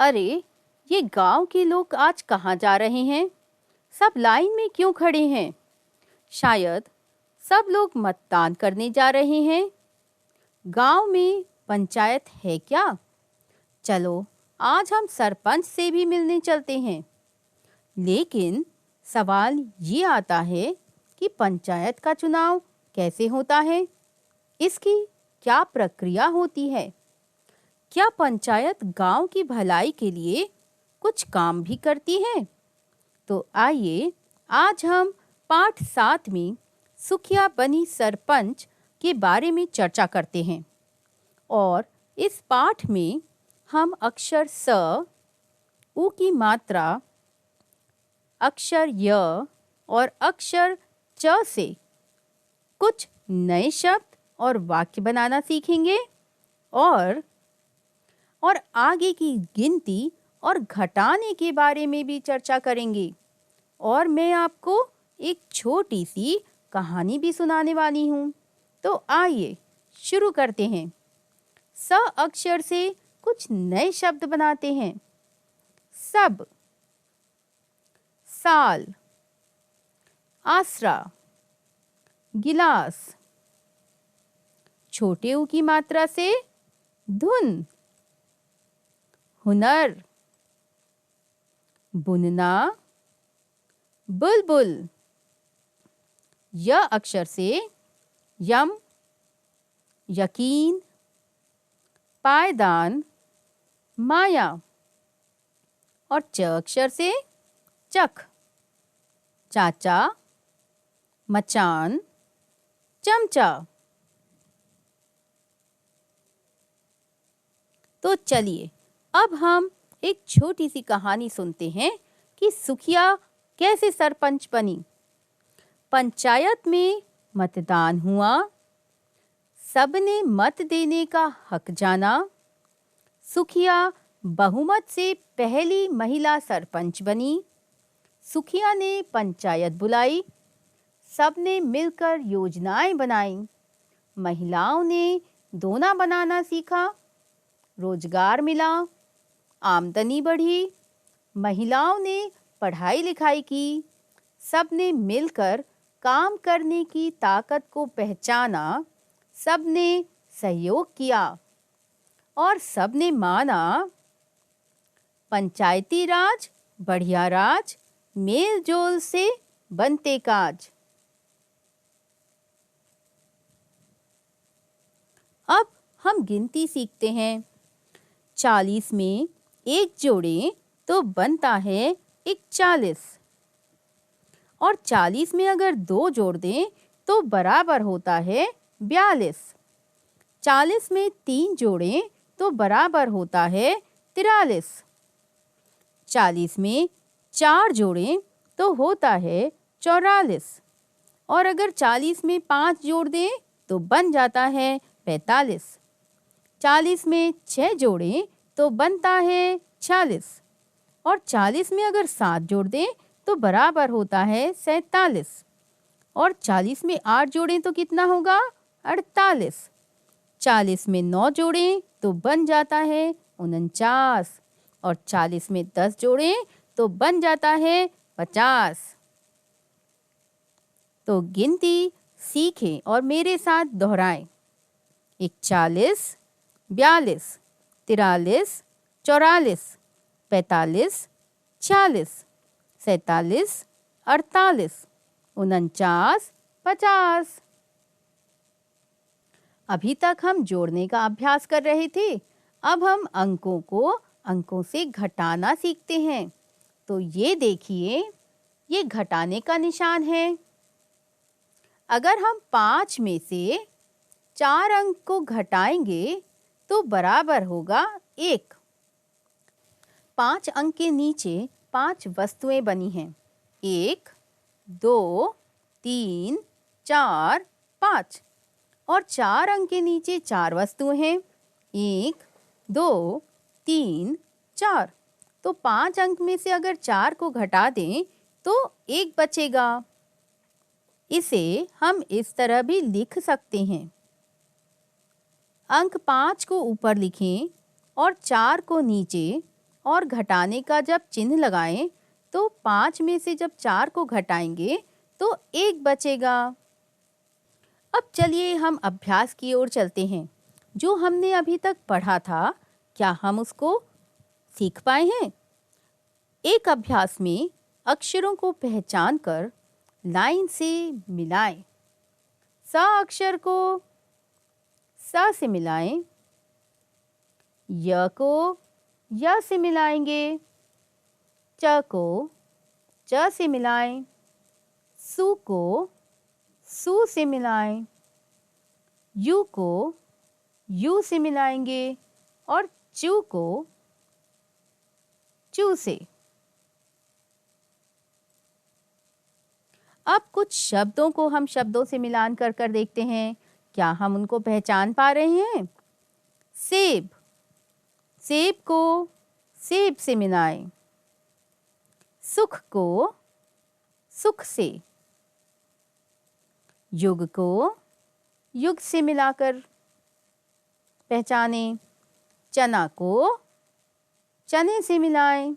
अरे, ये गांव के लोग आज कहाँ जा रहे हैं? सब लाइन में क्यों खड़े हैं? शायद सब लोग मतदान करने जा रहे हैं। गांव में पंचायत है क्या? चलो, आज हम सरपंच से भी मिलने चलते हैं। लेकिन सवाल ये आता है कि पंचायत का चुनाव कैसे होता है? इसकी क्या प्रक्रिया होती है? क्या पंचायत गांव की भलाई के लिए कुछ काम भी करती है? तो आइए आज हम पाठ 7 में सुखिया बनी सरपंच के बारे में चर्चा करते हैं। और इस पाठ में हम अक्षर स, उ की मात्रा, अक्षर य और अक्षर च से कुछ नए शब्द और वाक्य बनाना सीखेंगे और आगे की गिनती और घटाने के बारे में भी चर्चा करेंगे। और मैं आपको एक छोटी सी कहानी भी सुनाने वाली हूँ। तो आइए शुरू करते हैं। स अक्षर से कुछ नए शब्द बनाते हैं। सब, साल, आसरा, गिलास। छोटे ऊ की मात्रा से धुन, हुनर, बुनना, बुलबुल। य अक्षर से यम, यकीन, पायदान, माया। और च अक्षर से चख, चाचा, मचान, चमचा। तो चलिए अब हम एक छोटी सी कहानी सुनते हैं कि सुखिया कैसे सरपंच बनी। पंचायत में मतदान हुआ। सबने मत देने का हक जाना। सुखिया बहुमत से पहली महिला सरपंच बनी। सुखिया ने पंचायत बुलाई। सबने मिलकर योजनाएं बनाई। महिलाओं ने दोना बनाना सीखा। रोजगार मिला, आमदनी बढ़ी। महिलाओं ने पढ़ाई लिखाई की। सबने मिलकर काम करने की ताकत को पहचाना। सबने सहयोग किया और सबने माना पंचायती राज बढ़िया राज, मेल जोल से बनते काज। अब हम गिनती सीखते हैं। 40 में एक जोड़ें तो बनता है 41। और 40 में अगर 2 जोड़ दें तो बराबर होता है 42। 40 में 3 जोड़ें तो बराबर होता है 43। 40 में 4 जोड़ें तो होता है 44। और अगर 40 में 5 जोड़ दें तो बन जाता है 45। 40 में 6 जोड़ें तो बनता है 46। और 40 में अगर 7 जोड़ दें तो बराबर होता है 47। और 40 में 8 जोड़ें तो कितना होगा? 48। 40 में 9 जोड़ें तो बन जाता है 49। और 40 में 10 जोड़ें तो बन जाता है 50। तो गिनती सीखें और मेरे साथ दोहराएं। 41, 42, 43, 44, 45, 46, 47, 48, 49, 50। अभी तक हम जोड़ने का अभ्यास कर रहे थे। अब हम अंकों को अंकों से घटाना सीखते हैं। तो ये देखिए, ये घटाने का निशान है। अगर हम 5 में से 4 अंक को घटाएंगे तो बराबर होगा 1। 5 अंक के नीचे 5 वस्तुएं बनी हैं। 1, 2, 3, 4, 5। और 4 अंक के नीचे 4 वस्तुएं हैं। 1, 2, 3, 4। तो 5 अंक में से अगर 4 को घटा दें तो 1 बचेगा। इसे हम इस तरह भी लिख सकते हैं। अंक 5 को ऊपर लिखें और 4 को नीचे और घटाने का जब चिन्ह लगाएं तो 5 में से जब 4 को घटाएंगे तो 1 बचेगा। अब चलिए हम अभ्यास की ओर चलते हैं। जो हमने अभी तक पढ़ा था, क्या हम उसको सीख पाए हैं? एक अभ्यास में अक्षरों को पहचान कर लाइन से मिलाएं। स अक्षर को स से मिलाएं, य को य से मिलाएंगे, च को च से मिलाएं, सु को सु से मिलाएं, यू को यू से मिलाएंगे और चू को चू से। अब कुछ शब्दों को हम शब्दों से मिलान कर देखते हैं। क्या हम उनको पहचान पा रहे हैं? सेब, सेब को सेब से मिलाएं। सुख को सुख से, युग को युग से मिलाकर पहचानें। चना को चने से मिलाएं।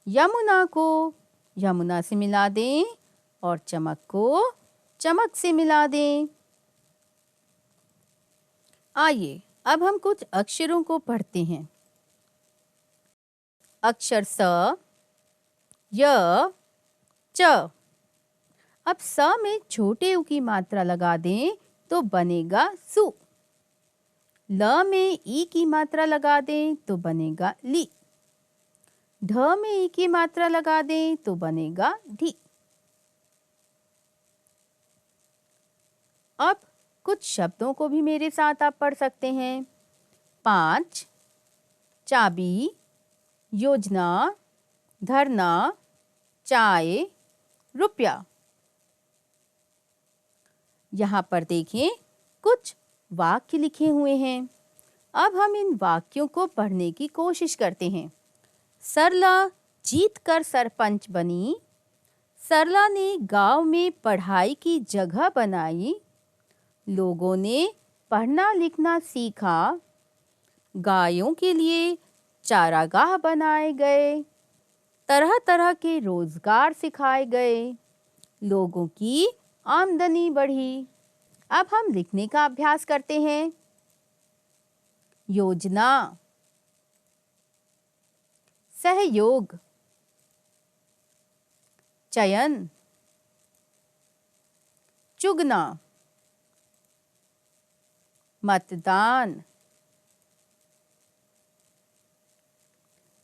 यमुना को यमुना से मिला दें और चमक को चमक से मिला दें। आइए अब हम कुछ अक्षरों को पढ़ते हैं। अक्षर स, य, च। अब स में छोटे उ की मात्रा लगा दें तो बनेगा सु। ल में ई की मात्रा लगा दें तो बनेगा ली। ढ में ई की मात्रा लगा दें तो बनेगा ढी। अब कुछ शब्दों को भी मेरे साथ आप पढ़ सकते हैं। 5, चाबी, योजना, धरना, चाय, रुपया। यहाँ पर देखें, कुछ वाक्य लिखे हुए हैं। अब हम इन वाक्यों को पढ़ने की कोशिश करते हैं। सरला जीतकर सरपंच बनी। सरला ने गांव में पढ़ाई की जगह बनाई। लोगों ने पढ़ना लिखना सीखा। गायों के लिए चारागाह बनाए गए। तरह तरह के रोजगार सिखाए गए। लोगों की आमदनी बढ़ी। अब हम लिखने का अभ्यास करते हैं। योजना, सहयोग, चयन, चुगना, मतदान।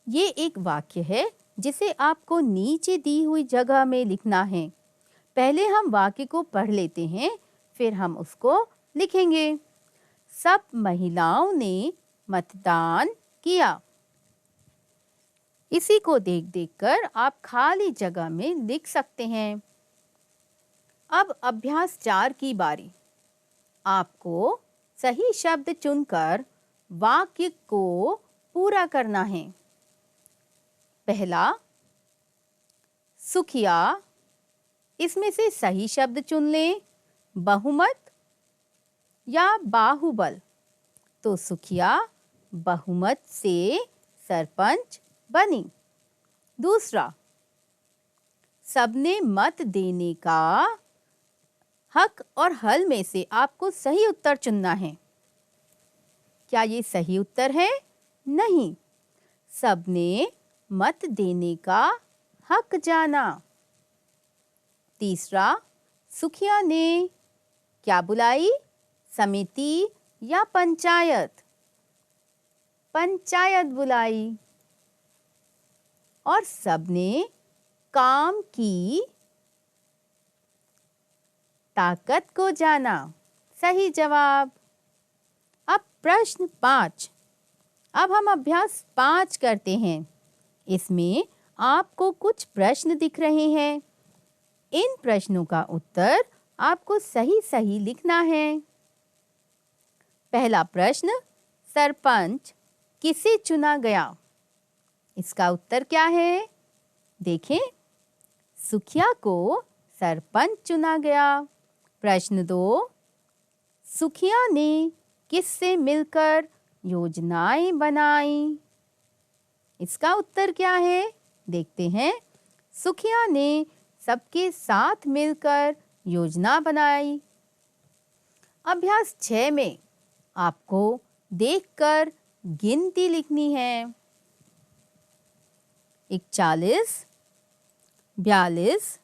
ये एक वाक्य है जिसे आपको नीचे दी हुई जगह में लिखना है। पहले हम वाक्य को पढ़ लेते हैं, फिर हम उसको लिखेंगे। सब महिलाओं ने मतदान किया। इसी को देख देख कर आप खाली जगह में लिख सकते हैं। अब अभ्यास 4 की बारी। आपको सही शब्द चुनकर वाक्य को पूरा करना है। पहला, सुखिया। इसमें से सही शब्द चुन लें। बहुमत या बाहुबल। तो सुखिया बहुमत से सरपंच बनी। दूसरा, सबने मत देने का हक और हल में से आपको सही उत्तर चुनना है। क्या ये सही उत्तर है? नहीं। सबने मत देने का हक जाना। तीसरा, सुखिया ने क्या बुलाई? समिति या पंचायत? पंचायत बुलाई। और सबने काम की ताकत को जाना। सही जवाब। अब प्रश्न 5। अब हम अभ्यास 5 करते हैं। इसमें आपको कुछ प्रश्न दिख रहे हैं। इन प्रश्नों का उत्तर आपको सही सही लिखना है। पहला प्रश्न, सरपंच किसे चुना गया? इसका उत्तर क्या है? देखें, सुखिया को सरपंच चुना गया। प्रश्न 2, सुखिया ने किससे मिलकर योजनाएं बनाई? इसका उत्तर क्या है? देखते हैं। सुखिया ने सबके साथ मिलकर योजना बनाई। अभ्यास 6 में आपको देखकर गिनती लिखनी है। 41, 42,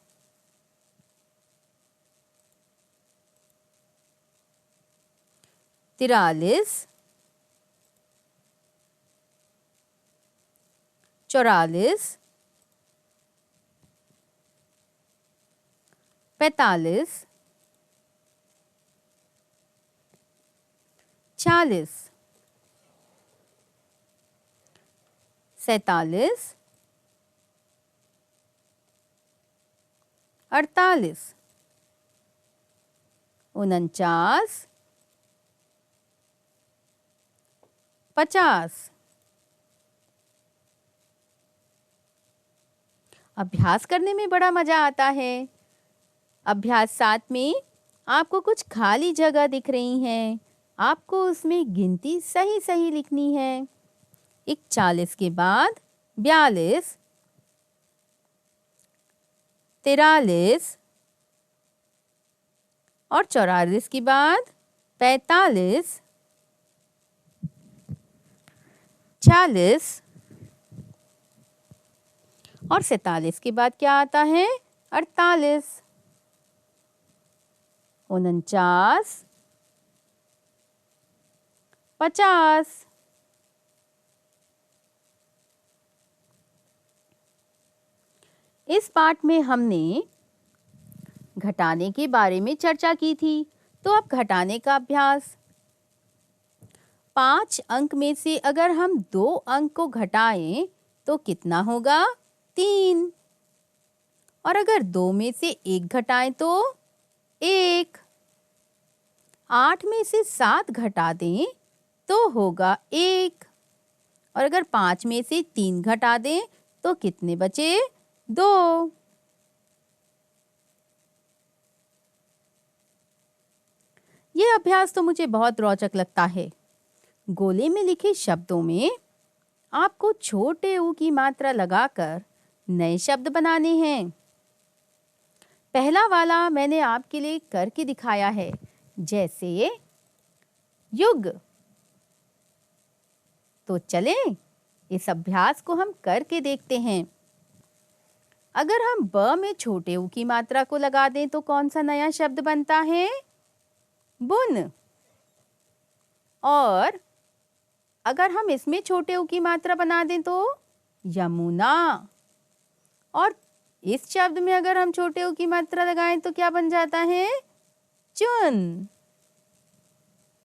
43, 44, 45, 46, 47, 48, 49, 50। अभ्यास करने में बड़ा मजा आता है। अभ्यास 7 में आपको कुछ खाली जगह दिख रही हैं। आपको उसमें गिनती सही सही लिखनी है। 41 के बाद 42, 43 और 44 के बाद 45, 46 और 47 के बाद क्या आता है? 48, 49, 50। इस पाठ में हमने घटाने के बारे में चर्चा की थी। तो अब घटाने का अभ्यास। 5 अंक में से अगर हम 2 अंक को घटाएं तो कितना होगा? 3। और अगर 2 में से 1 घटाएं तो 1। 8 में से 7 घटा दें तो होगा 1। और अगर 5 में से 3 घटा दें तो कितने बचे? 2। ये अभ्यास तो मुझे बहुत रोचक लगता है। गोले में लिखे शब्दों में आपको छोटे ऊ की मात्रा लगाकर नए शब्द बनाने हैं। पहला वाला मैंने आपके लिए करके दिखाया है, जैसे युग। तो चलें इस अभ्यास को हम करके देखते हैं। अगर हम ब में छोटे ऊ की मात्रा को लगा दें तो कौन सा नया शब्द बनता है? बुन। और अगर हम इसमें छोटे ऊ की मात्रा बना दें तो यमुना। और इस शब्द में अगर हम छोटे ऊ की मात्रा लगाएं तो क्या बन जाता है? चुन।